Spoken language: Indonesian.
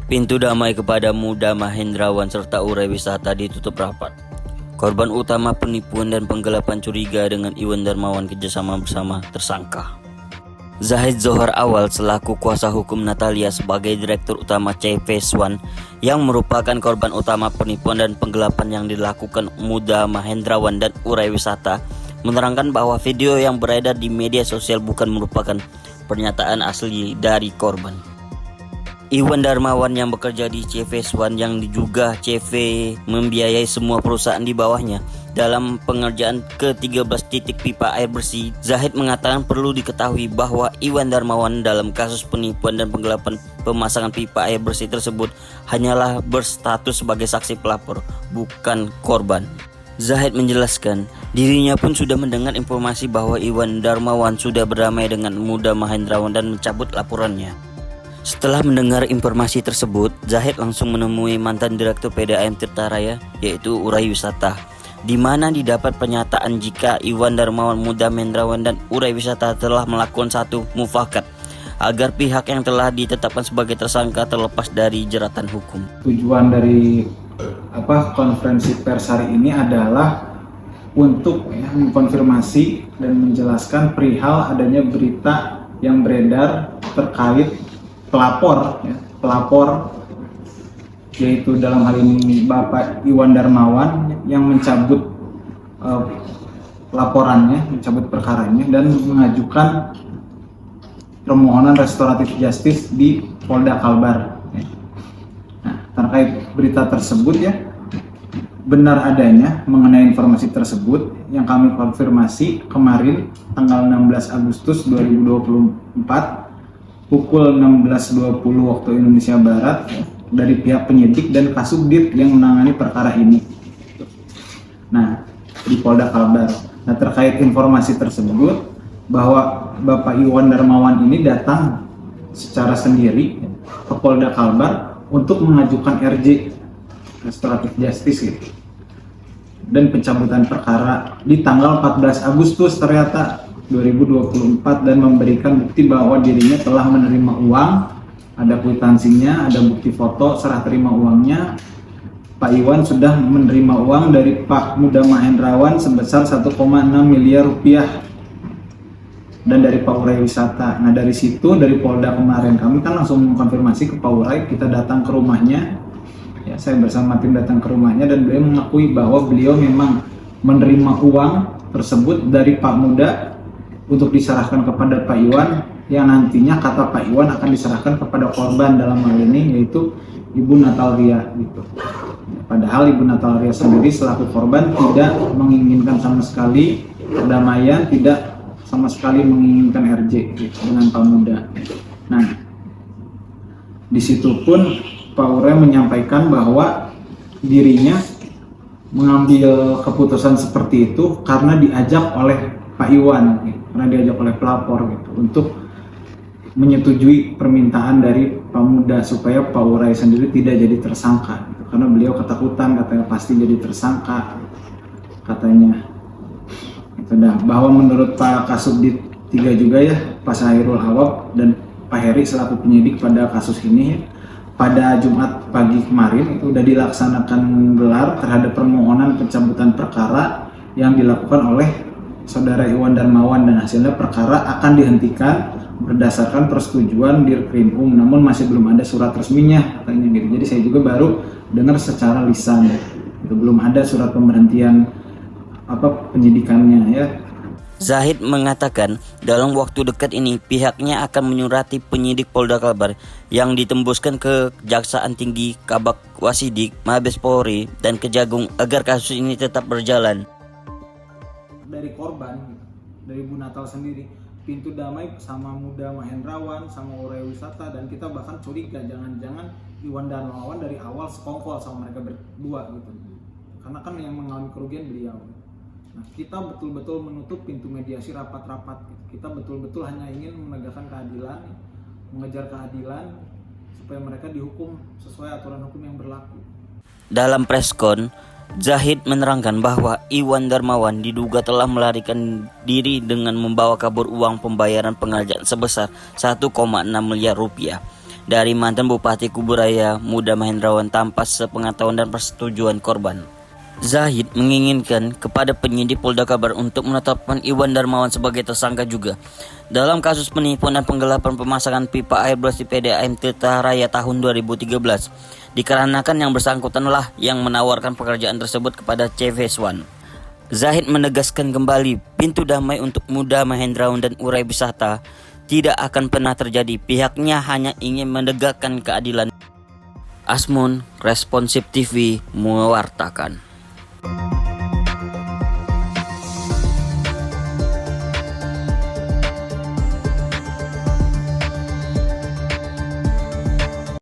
Pintu damai kepada Muda Mahendrawan serta urai wisata ditutup rapat. Korban utama penipuan dan penggelapan curiga dengan Iwan Darmawan kerjasama bersama tersangka. Zahid Zohar Awal selaku kuasa hukum Natalia sebagai direktur utama CV Swan yang merupakan korban utama penipuan dan penggelapan yang dilakukan Muda Mahendrawan dan urai wisata menerangkan bahwa video yang beredar di media sosial bukan merupakan pernyataan asli dari korban. Iwan Darmawan yang bekerja di CV Swan yang juga CV membiayai semua perusahaan di bawahnya dalam pengerjaan ke-13 titik pipa air bersih. Zahid mengatakan perlu diketahui bahwa Iwan Darmawan dalam kasus penipuan dan penggelapan pemasangan pipa air bersih tersebut hanyalah berstatus sebagai saksi pelapor, bukan korban. Zahid menjelaskan, dirinya pun sudah mendengar informasi bahwa Iwan Darmawan sudah berdamai dengan Muda Mahendrawan dan mencabut laporannya. Setelah mendengar informasi tersebut, Zahid langsung menemui mantan direktur PDAM Tirta Raya, yaitu Urai Wisata, di mana didapat pernyataan jika Iwan Darmawan, Muda Mahendrawan dan Urai Wisata telah melakukan satu mufakat agar pihak yang telah ditetapkan sebagai tersangka terlepas dari jeratan hukum. Tujuan dari konferensi pers hari ini adalah untuk mengkonfirmasi dan menjelaskan perihal adanya berita yang beredar terkait pelapor yaitu dalam hal ini Bapak Iwan Darmawan yang mencabut laporannya, mencabut perkaranya dan mengajukan permohonan restoratif justice di Polda Kalbar. Nah, terkait berita tersebut benar adanya mengenai informasi tersebut yang kami konfirmasi kemarin tanggal 16 Agustus 2024 pukul 16.20 waktu Indonesia Barat dari pihak penyidik dan Kasubdit yang menangani perkara ini. Nah, di Polda Kalbar. Nah, terkait informasi tersebut bahwa Bapak Iwan Darmawan ini datang secara sendiri ke Polda Kalbar untuk mengajukan RJ restoratif justice dan pencabutan perkara di tanggal 14 Agustus ternyata 2024 dan memberikan bukti bahwa dirinya telah menerima uang, ada kwitansinya, ada bukti foto serah terima uangnya. Pak Iwan sudah menerima uang dari Pak Muda Mahendrawan sebesar 1,6 miliar rupiah dan dari Pak Urai Wisata. Nah, dari situ, dari Polda kemarin kami kan langsung mengkonfirmasi ke Pak Urai, kita datang ke rumahnya. Ya, saya bersama tim datang ke rumahnya dan beliau mengakui bahwa beliau memang menerima uang tersebut dari Pak Muda untuk diserahkan kepada Pak Iwan yang nantinya kata Pak Iwan akan diserahkan kepada korban dalam hal ini yaitu Ibu Natalia gitu. Padahal Ibu Natalia sendiri selaku korban tidak menginginkan sama sekali perdamaian, tidak sama sekali menginginkan RJ gitu, dengan Pak Muda. Nah, di situ pun Pak Urai menyampaikan bahwa dirinya mengambil keputusan seperti itu karena diajak oleh Pak Iwan, karena diajak oleh pelapor gitu, untuk menyetujui permintaan dari Pak Muda supaya Pak Urai sendiri tidak jadi tersangka gitu. Karena beliau ketakutan katanya pasti jadi tersangka katanya gitu. Bahwa menurut Pak Kasubdit 3 juga Pak Sahirul Hawab dan Pak Heri selaku penyidik pada kasus ini pada Jumat pagi kemarin itu sudah dilaksanakan gelar terhadap permohonan pencabutan perkara yang dilakukan oleh Saudara Iwan Darmawan dan hasilnya perkara akan dihentikan berdasarkan persetujuan Dirkrimum, namun masih belum ada surat resminya katanya gitu. Jadi saya juga baru dengar secara lisan itu belum ada surat pemberhentian penyidikannya Zahid mengatakan dalam waktu dekat ini pihaknya akan menyurati penyidik Polda Kalbar yang ditembuskan ke Kejaksaan Tinggi, Kabak Wasidik, Mabes Polri dan Kejagung agar kasus ini tetap berjalan. Dari korban, dari Bu Natal sendiri, pintu damai sama Muda Mahendrawan, sama Urai Wisata, dan kita bahkan curiga jangan-jangan Iwan Darmawan dari awal sekongkol sama mereka berdua gitu. Karena kan yang mengalami kerugian beliau. Nah, kita betul-betul menutup pintu mediasi rapat-rapat. Kita betul-betul hanya ingin menegakkan keadilan, mengejar keadilan supaya mereka dihukum sesuai aturan hukum yang berlaku. Dalam preskon, Zahid menerangkan bahwa Iwan Darmawan diduga telah melarikan diri dengan membawa kabur uang pembayaran pengerjaan sebesar 1,6 miliar rupiah. dari mantan Bupati Kuburaya Muda Mahendrawan tanpa sepengetahuan dan persetujuan korban. Zahid menginginkan kepada penyidik Polda Kalbar untuk menetapkan Iwan Darmawan sebagai tersangka juga dalam kasus penipuan dan penggelapan pemasangan pipa air bersih PDAM Tirta Raya tahun 2013, dikarenakan yang bersangkutanlah yang menawarkan pekerjaan tersebut kepada CV Swan. Zahid menegaskan kembali pintu damai untuk Muda Mahendrawan dan Urai Wisata tidak akan pernah terjadi. Pihaknya hanya ingin menegakkan keadilan. Asmun, Responsif TV mewartakan.